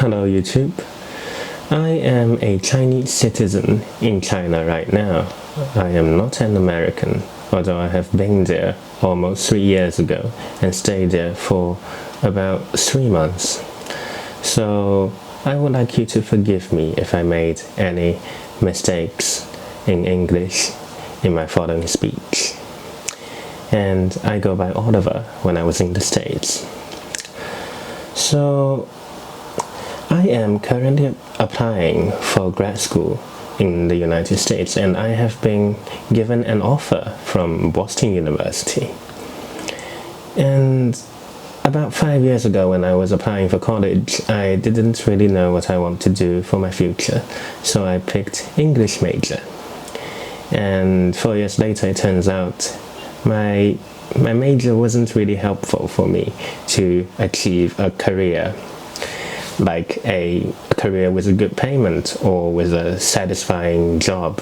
Hello YouTube. I am a Chinese citizen in China right now. I am not an American, although I have been there almost 3 years ago and stayed there for about 3 months. So I would like you to forgive me if I made any mistakes in English in my following speech. And I go by Oliver when I was in the States. So I am currently applying for grad school in the United States, and I have been given an offer from Boston University. And about 5 years ago, when I was applying for college, I didn't really know what I want to do for my future, so I picked English major. And 4 years later, it turns out my major wasn't really helpful for me to achieve a career, like a career with a good payment or with a satisfying job.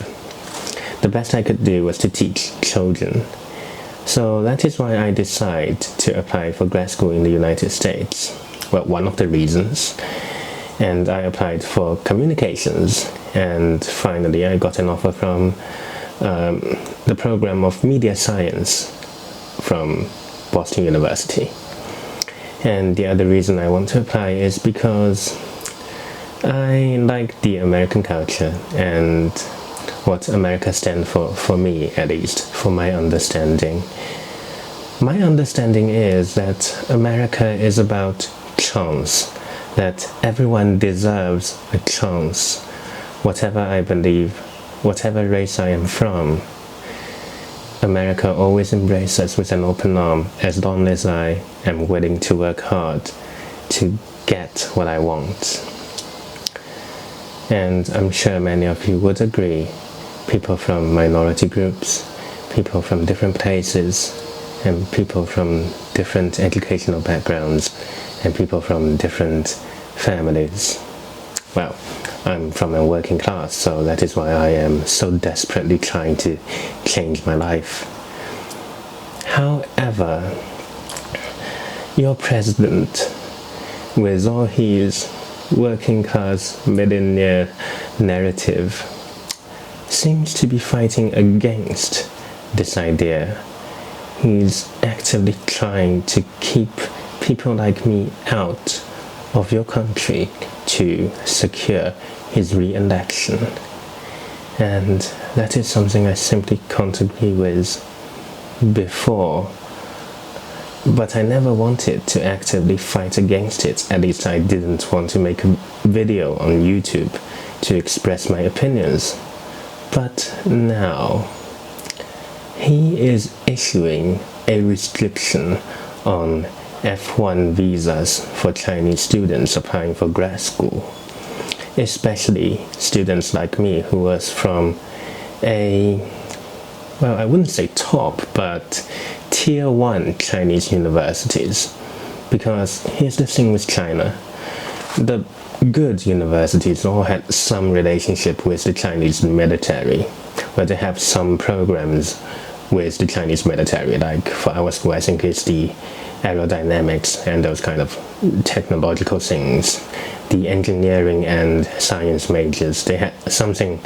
The best I could do was to teach children. So that is why I decided to apply for grad school in the United States. Well, one of the reasons. And I applied for communications, and finally I got an offer from the program of media science from Boston University. And the other reason I want to apply is because I like the American culture and what America stands for me, at least, for my understanding. My understanding is that America is about chance, that everyone deserves a chance, whatever I believe, whatever race I am from. America always embraces us with an open arm as long as I am willing to work hard to get what I want. And I'm sure many of you would agree. People from minority groups, people from different places, and people from different educational backgrounds, and people from different families. Well, I'm from a working class, so that is why I am so desperately trying to change my life. However, your president, with all his working class millionaire narrative, seems to be fighting against this idea. He's actively trying to keep people like me out of your country to secure his re-election. And that is something I simply can't agree with before. But I never wanted to actively fight against it. At least I didn't want to make a video on YouTube to express my opinions. But now, he is issuing a restriction on F1 visas for Chinese students applying for grad school, especially students like me who was from well, I wouldn't say top, but tier 1 Chinese universities. Because here's the thing with China, the good universities all had some relationship with the Chinese military, where they have some programs with the Chinese military, like for our school I think it's the aerodynamics and those kind of technological things. The engineering and science majors, they had something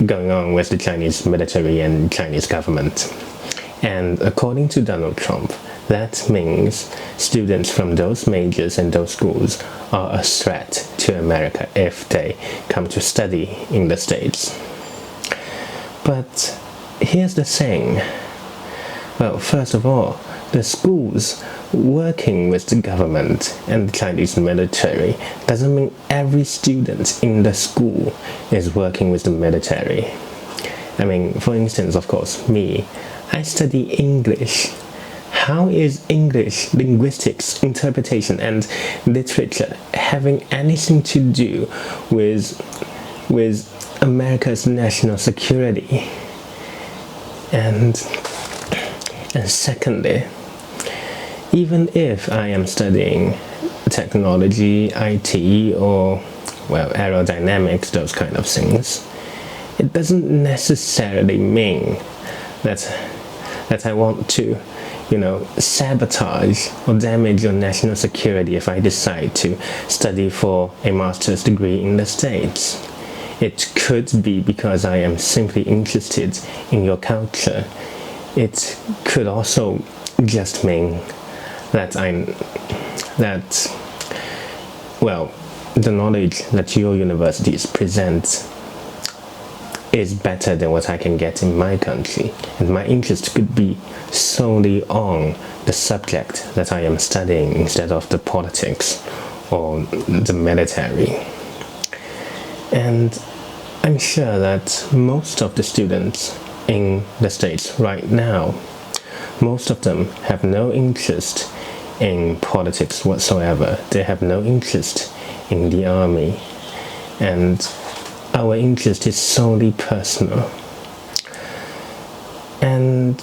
going on with the Chinese military and Chinese government. And according to Donald Trump, that means students from those majors and those schools are a threat to America if they come to study in the States. But here's the thing. Well, first of all, the schools working with the government and the Chinese military doesn't mean every student in the school is working with the military. I mean, for instance, of course, me, I study English. How is English, linguistics, interpretation, and literature having anything to do with America's national security? And secondly, even if I am studying technology, IT, or, well, aerodynamics, those kind of things, it doesn't necessarily mean that I want to sabotage or damage your national security if I decide to study for a master's degree in the States. It could be because I am simply interested in your culture. It could also just mean that the knowledge that your universities present is better than what I can get in my country, and my interest could be solely on the subject that I am studying instead of the politics or the military. And I'm sure that most of the students in the States right now, most of them have no interest in politics whatsoever. They have no interest in the army, and our interest is solely personal. And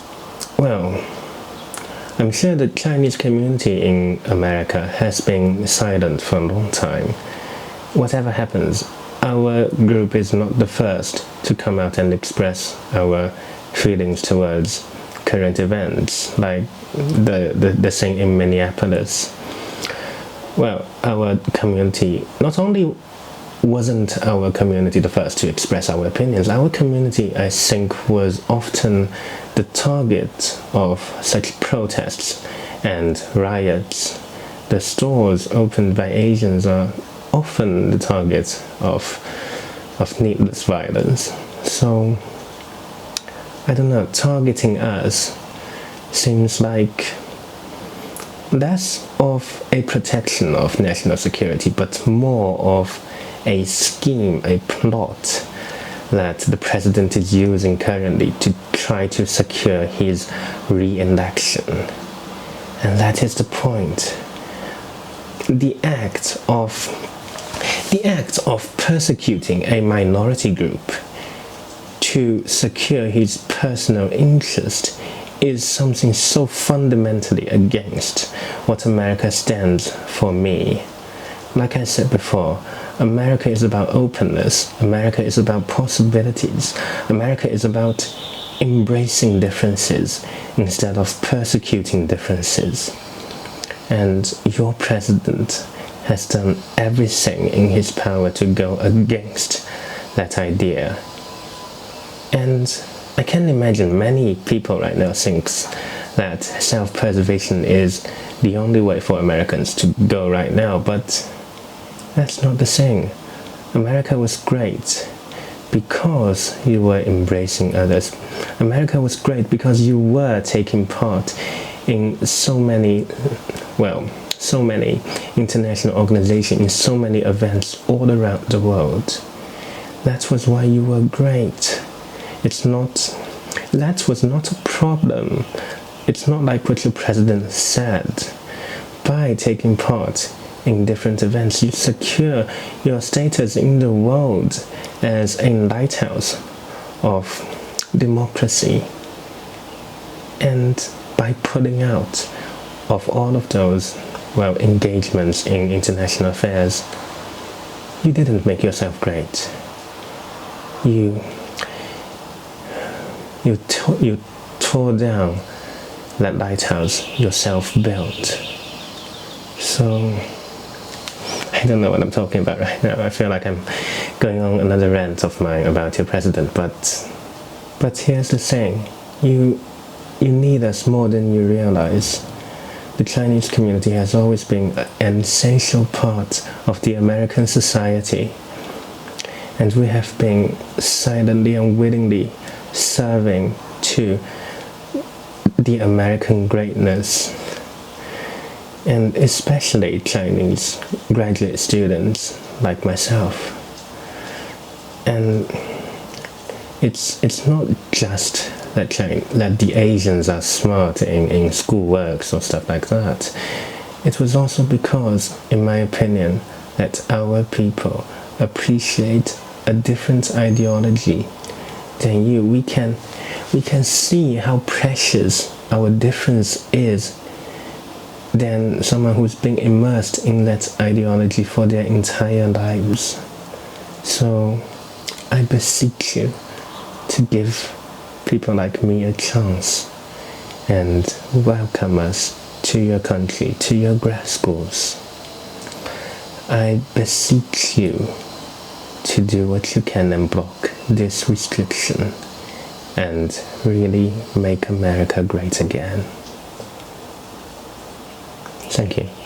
I'm sure the Chinese community in America has been silent for a long time. Whatever happens, our group is not the first to come out and express our feelings towards current events, like the thing in Minneapolis. Our community, not only wasn't our community the first to express our opinions, our community, I think, was often the target of such protests and riots. The stores opened by Asians are often the target of needless violence. So, I don't know, targeting us seems like less of a protection of national security, but more of a scheme, a plot that the president is using currently to try to secure his re-election. And that is the point. The act of persecuting a minority group to secure his personal interest is something so fundamentally against what America stands for me. Like I said before, America is about openness. America is about possibilities. America is about embracing differences instead of persecuting differences. And your president has done everything in his power to go against that idea. And I can imagine many people right now think that self-preservation is the only way for Americans to go right now, but that's not the thing. America was great because you were embracing others. America was great because you were taking part in so many international organizations, in so many events all around the world. That was why you were great. That was not a problem. It's not like what your president said. By taking part in different events, you secure your status in the world as a lighthouse of democracy. And by pulling out of all of those, engagements in international affairs, you didn't make yourself great. You tore down that lighthouse yourself built. So, I don't know what I'm talking about right now. I feel like I'm going on another rant of mine about your president, but here's the thing. You need us more than you realize. The Chinese community has always been an essential part of the American society, and we have been silently and willingly serving to the American greatness, and especially Chinese graduate students like myself. And it's not just that the Asians are smart in school works or stuff like that. It was also because, in my opinion, that our people appreciate a different ideology than you. We can see how precious our difference is than someone who's been immersed in that ideology for their entire lives. So I beseech you to give people like me a chance. and welcome us to your country, to your grad schools. I beseech you to do what you can and block this restriction and really make America great again. Thank you.